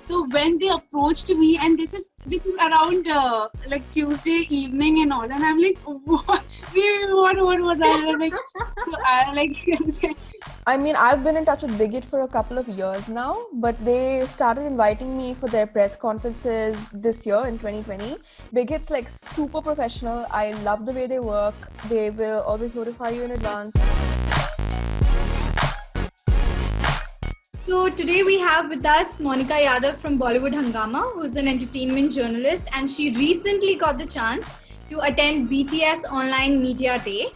So when they approached me, and this is around like Tuesday evening and all, and I'm like, what? What? I'm like, so I like. I mean, I've been in touch with Big Hit for a couple of years now, but they started inviting me for their press conferences this year in 2020. Big Hit's like super professional. I love the way they work. They will always notify you in advance. So today we have with us Monica Yadav from Bollywood Hungama, who's an entertainment journalist, and she recently got the chance to attend BTS Online Media Day.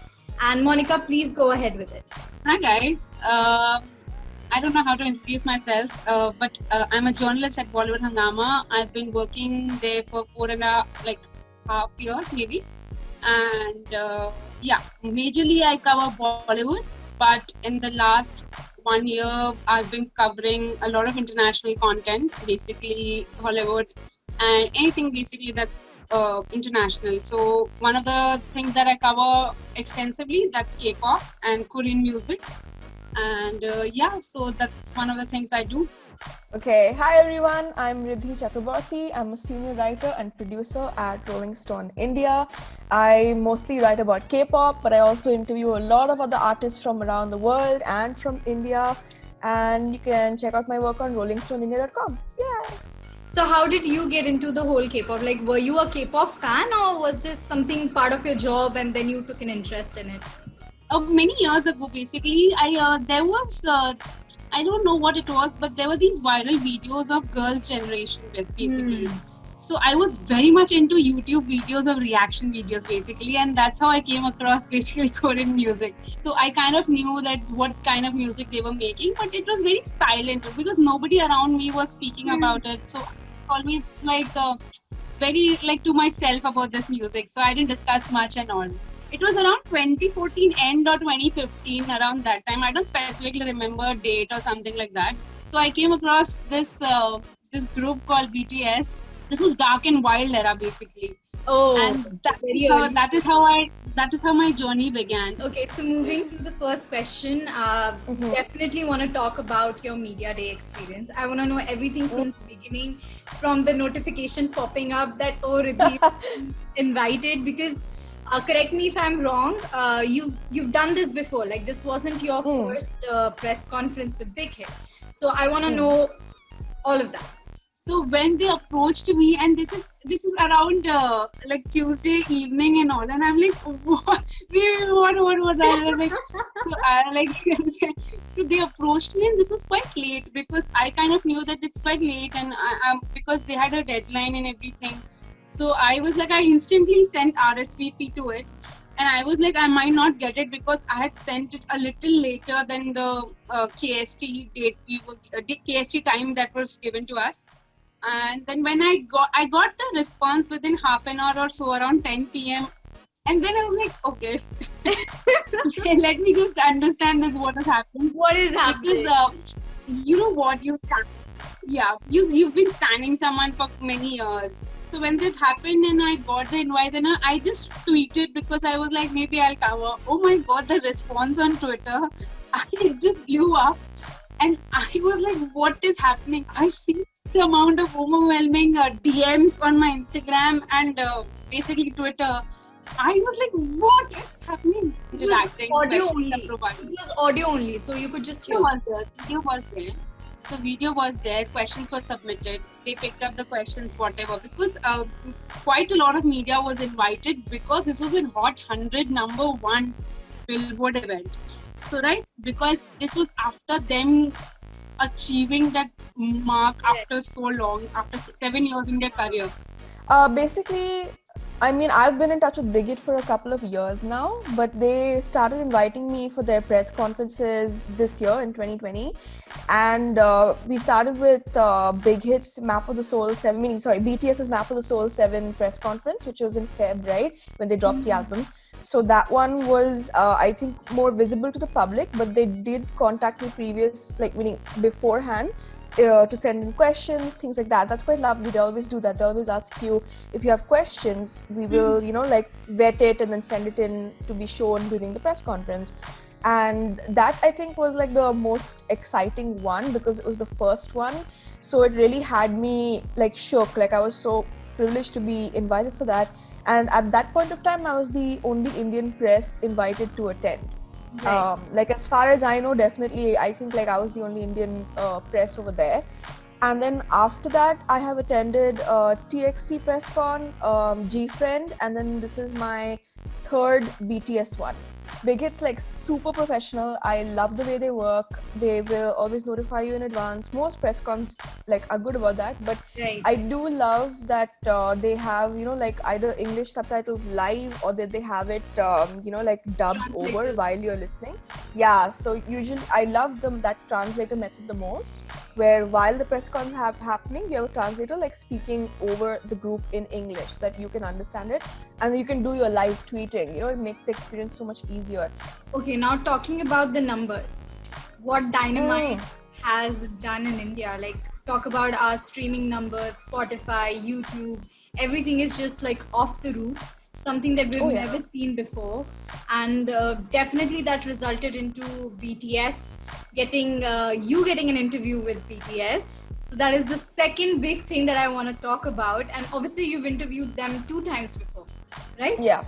And Monica, please go ahead with it. Hi guys. I don't know how to introduce myself, but I'm a journalist at Bollywood Hungama. I've been working there for 4.5 years maybe, and majorly I cover Bollywood. But in the last 1 year, I've been covering a lot of international content, basically Hollywood and anything basically that's international. So one of the things that I cover extensively, that's K-pop and Korean music. And so that's one of the things I do. Okay, hi everyone. I'm Riddhi Chakraborty. I'm a senior writer and producer at Rolling Stone India. I mostly write about K-pop, but I also interview a lot of other artists from around the world and from India. And you can check out my work on rollingstoneindia.com. Yeah. So how did you get into the whole K-pop? Like, were you a K-pop fan, or was this something part of your job and then you took an interest in it? Many years ago, basically, there was I don't know what it was, but there were these viral videos of Girls' Generation, basically. So I was very much into YouTube videos of reaction videos, basically, and that's how I came across basically Korean music. So I kind of knew that what kind of music they were making, but it was very silent because nobody around me was speaking about it. So I always very to myself about this music. So I didn't discuss much and all. It was around 2014 end or 2015, around that time. I don't specifically remember a date or something like that. So I came across this group called BTS. This was Dark and Wild era, basically. Oh, and that is how my journey began. Okay, so moving to the first question, definitely want to talk about your media day experience. I want to know everything from the beginning, from the notification popping up that Riddhi invited, because correct me if I'm wrong, you've done this before. Like, this wasn't your first press conference with Big Hit. So I want to know all of that. So when they approached me, and this is around like Tuesday evening and all, and I'm like, what? I'm like, so they approached me, and this was quite late because I kind of knew that it's quite late, and because they had a deadline and everything. So I was like, I instantly sent RSVP to it, and I was like, I might not get it because I had sent it a little later than the KST date, KST time that was given to us. And then when I got the response within half an hour or so, around 10 p.m. And then I was like, okay, let me just understand this, what has happened. What is happening? Because you know what, you've been standing someone for many years. So when that happened and I got the invite, then I just tweeted because I was like, maybe I'll cover. Oh my God, the response on Twitter, it just blew up. And I was like, what is happening? I see the amount of overwhelming DMs on my Instagram and basically Twitter. I was like, what is happening? It was audio only. It was audio only, so you could just hear. Video was there. The video was there, questions were submitted, they picked up the questions, whatever, because quite a lot of media was invited because this was a Hot 100 #1 Billboard event. So right, because this was after them achieving that mark after so long, after 7 years in their career. Basically, I mean, I've been in touch with Big Hit for a couple of years now, but they started inviting me for their press conferences this year in 2020. And we started with Big Hit's Map of the Soul 7, BTS's Map of the Soul 7 press conference, which was in Feb, right, when they dropped the album. So that one was, I think, more visible to the public, but they did contact me beforehand, to send in questions, things like that. That's quite lovely. They always do that. They always ask you if you have questions, we will, vet it and then send it in to be shown during the press conference. And that, I think, was like the most exciting one because it was the first one. So it really had me like shook. Like I was so privileged to be invited for that. And at that point of time, I was the only Indian press invited to attend. Right. Like as far as I know, definitely, I think like I was the only Indian press over there. And then after that, I have attended TXT PressCon, GFriend, and then this is my third BTS one. Big Hit's like super professional. I love the way they work. They will always notify you in advance. Most press cons like are good about that, but Right. I do love that they have like either English subtitles live or that they have it like dubbed over Translated. while you're listening. Yeah, so usually I love them that translator method the most, where while the press cons have happening, you have a translator like speaking over the group in English so that you can understand it, and you can do your live tweeting. It makes the experience so much easier. Okay, now talking about the numbers, what Dynamite has done in India, like talk about our streaming numbers, Spotify, YouTube, everything is just like off the roof, something that we've never seen before. And definitely that resulted into BTS getting an interview with BTS. So that is the second big thing that I want to talk about. And obviously you've interviewed them 2 times before, right? Yeah.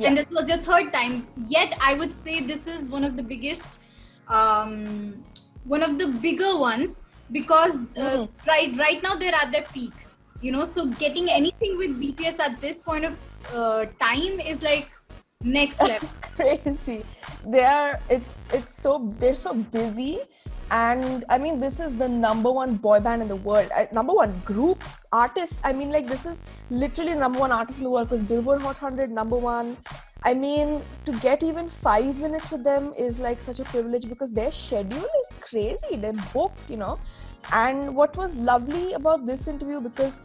And this was your third time. Yet I would say this is one of the biggest, one of the bigger ones, because right now they're at their peak. So getting anything with BTS at this point of time is like next level. Crazy. They're so busy. And I mean, this is the number one boy band in the world, number one group artist. I mean, like this is literally the number one artist in the world, because Billboard Hot 100 number one. I mean, to get even 5 minutes with them is like such a privilege, because their schedule is crazy. They're booked, And what was lovely about this interview, because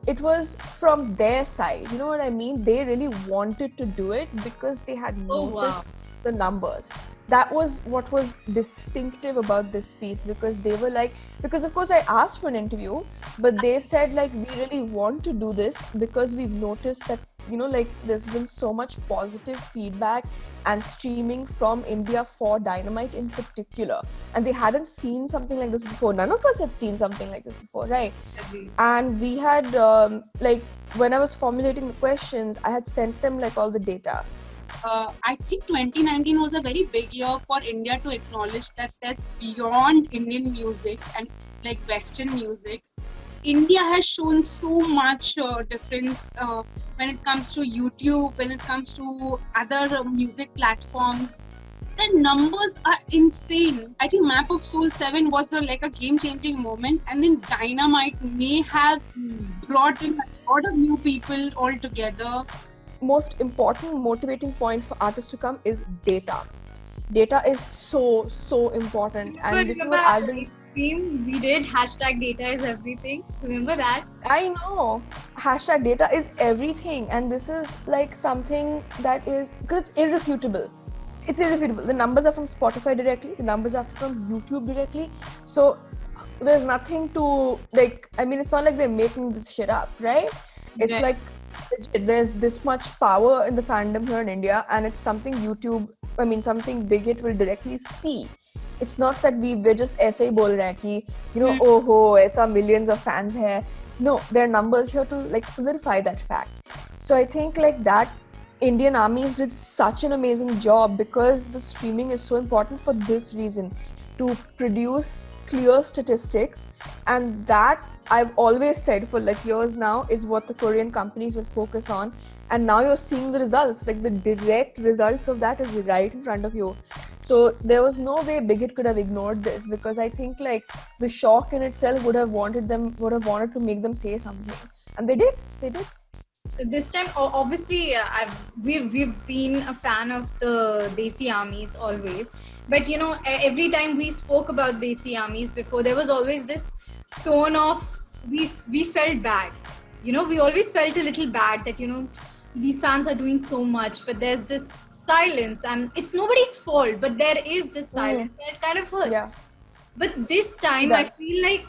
it was from their side, you know what I mean? They really wanted to do it because they had noticed the numbers. That was what was distinctive about this piece, because they were like, because of course I asked for an interview, but they said like, we really want to do this because we've noticed that like there's been so much positive feedback and streaming from India for Dynamite in particular, and they hadn't seen something like this before. None of us had seen something like this before, right? And we had like when I was formulating the questions, I had sent them like all the data. I think 2019 was a very big year for India to acknowledge that there's beyond Indian music and like Western music. India has shown so much difference when it comes to YouTube, when it comes to other music platforms. The numbers are insane. I think Map of Soul 7 was like a game-changing moment, and then Dynamite may have brought in a lot of new people all together. Most important motivating point for artists to come is data. Data is so important, and this is what album we did #data is everything. Remember that? I know. #data is everything, and this is like something that is, because it's irrefutable. It's irrefutable. The numbers are from Spotify directly. The numbers are from YouTube directly. So there's nothing to like. I mean, it's not like we're making this shit up, right? It's like there's this much power in the fandom here in India, and it's something something Big Hit will directly see. It's not that we're just essay bol rahe ki, it's our millions of fans here. No, there are numbers here to like solidify that fact. So I think like that Indian armies did such an amazing job, because the streaming is so important for this reason, to produce clear statistics, and that I've always said for like years now is what the Korean companies will focus on. And now you're seeing the results, like the direct results of that is right in front of you. So there was no way Big Hit could have ignored this, because I think like the shock in itself would have wanted to make them say something, and they did. This time, obviously, we've been a fan of the Desi armies always, but every time we spoke about Desi armies before, there was always this tone of we felt bad. We always felt a little bad that these fans are doing so much, but there's this silence, and it's nobody's fault, but there is this silence, and it kind of hurts. Yeah. But this time, I feel like,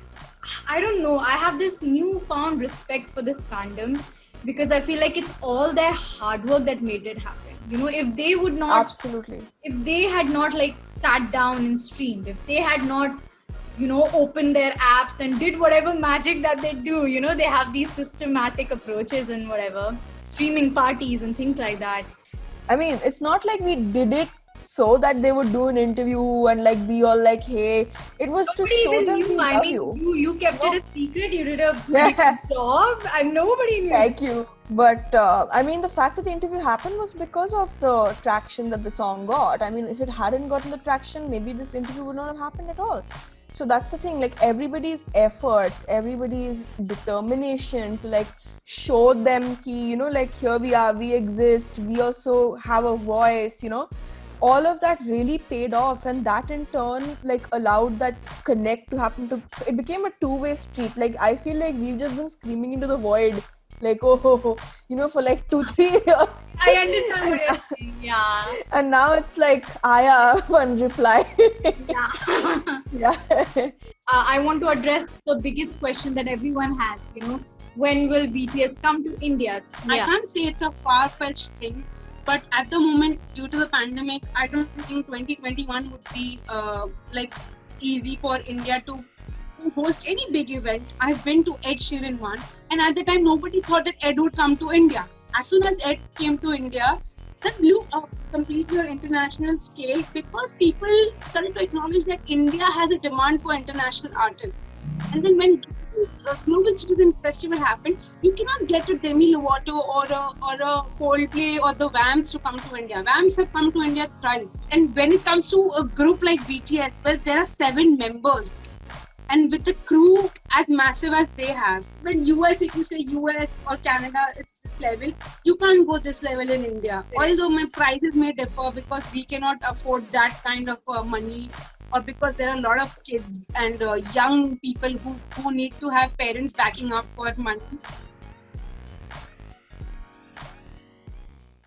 I don't know, I have this newfound respect for this fandom, because I feel like it's all their hard work that made it happen. If they would not, absolutely, if they had not like sat down and streamed, if they had not opened their apps and did whatever magic that they do. They have these systematic approaches and whatever, streaming parties and things like that. I mean, it's not like we did it so that they would do an interview and like be all like, hey, it was Nobody to show even them knew. we I love mean, you. you kept it a secret. You did a pretty good job, and nobody knew. Thank you. But I mean, the fact that the interview happened was because of the traction that the song got. I mean, if it hadn't gotten the traction, maybe this interview would not have happened at all. So that's the thing, like everybody's efforts, everybody's determination to like show them ki, like here we are, we exist, we also have a voice, all of that really paid off, and that in turn like allowed that connect to happen. It became a two-way street. Like I feel like we've just been screaming into the void, like for like 2-3 years. I understand what you're saying. Yeah. And now it's like Aya one reply. Yeah. Yeah. I want to address the biggest question that everyone has. When will BTS come to India? I can't say it's a far-fetched thing, but at the moment, due to the pandemic, I don't think 2021 would be like easy for India to host any big event. I've been to Ed Sheeran one, and at the time, nobody thought that Ed would come to India. As soon as Ed came to India, that blew up completely on international scale because people started to acknowledge that India has a demand for international artists. And then when Global Citizen Festival happened, you cannot get a Demi Lovato or a Coldplay or the Vamps to come to India. Vamps have come to India thrice. And when it comes to a group like BTS, well, there are 7 members. And with the crew as massive as they have, when US, if you say US or Canada, it's this level, you can't go this level in India. Although my prices may differ because we cannot afford that kind of money, or because there are a lot of kids and young people who need to have parents backing up for money.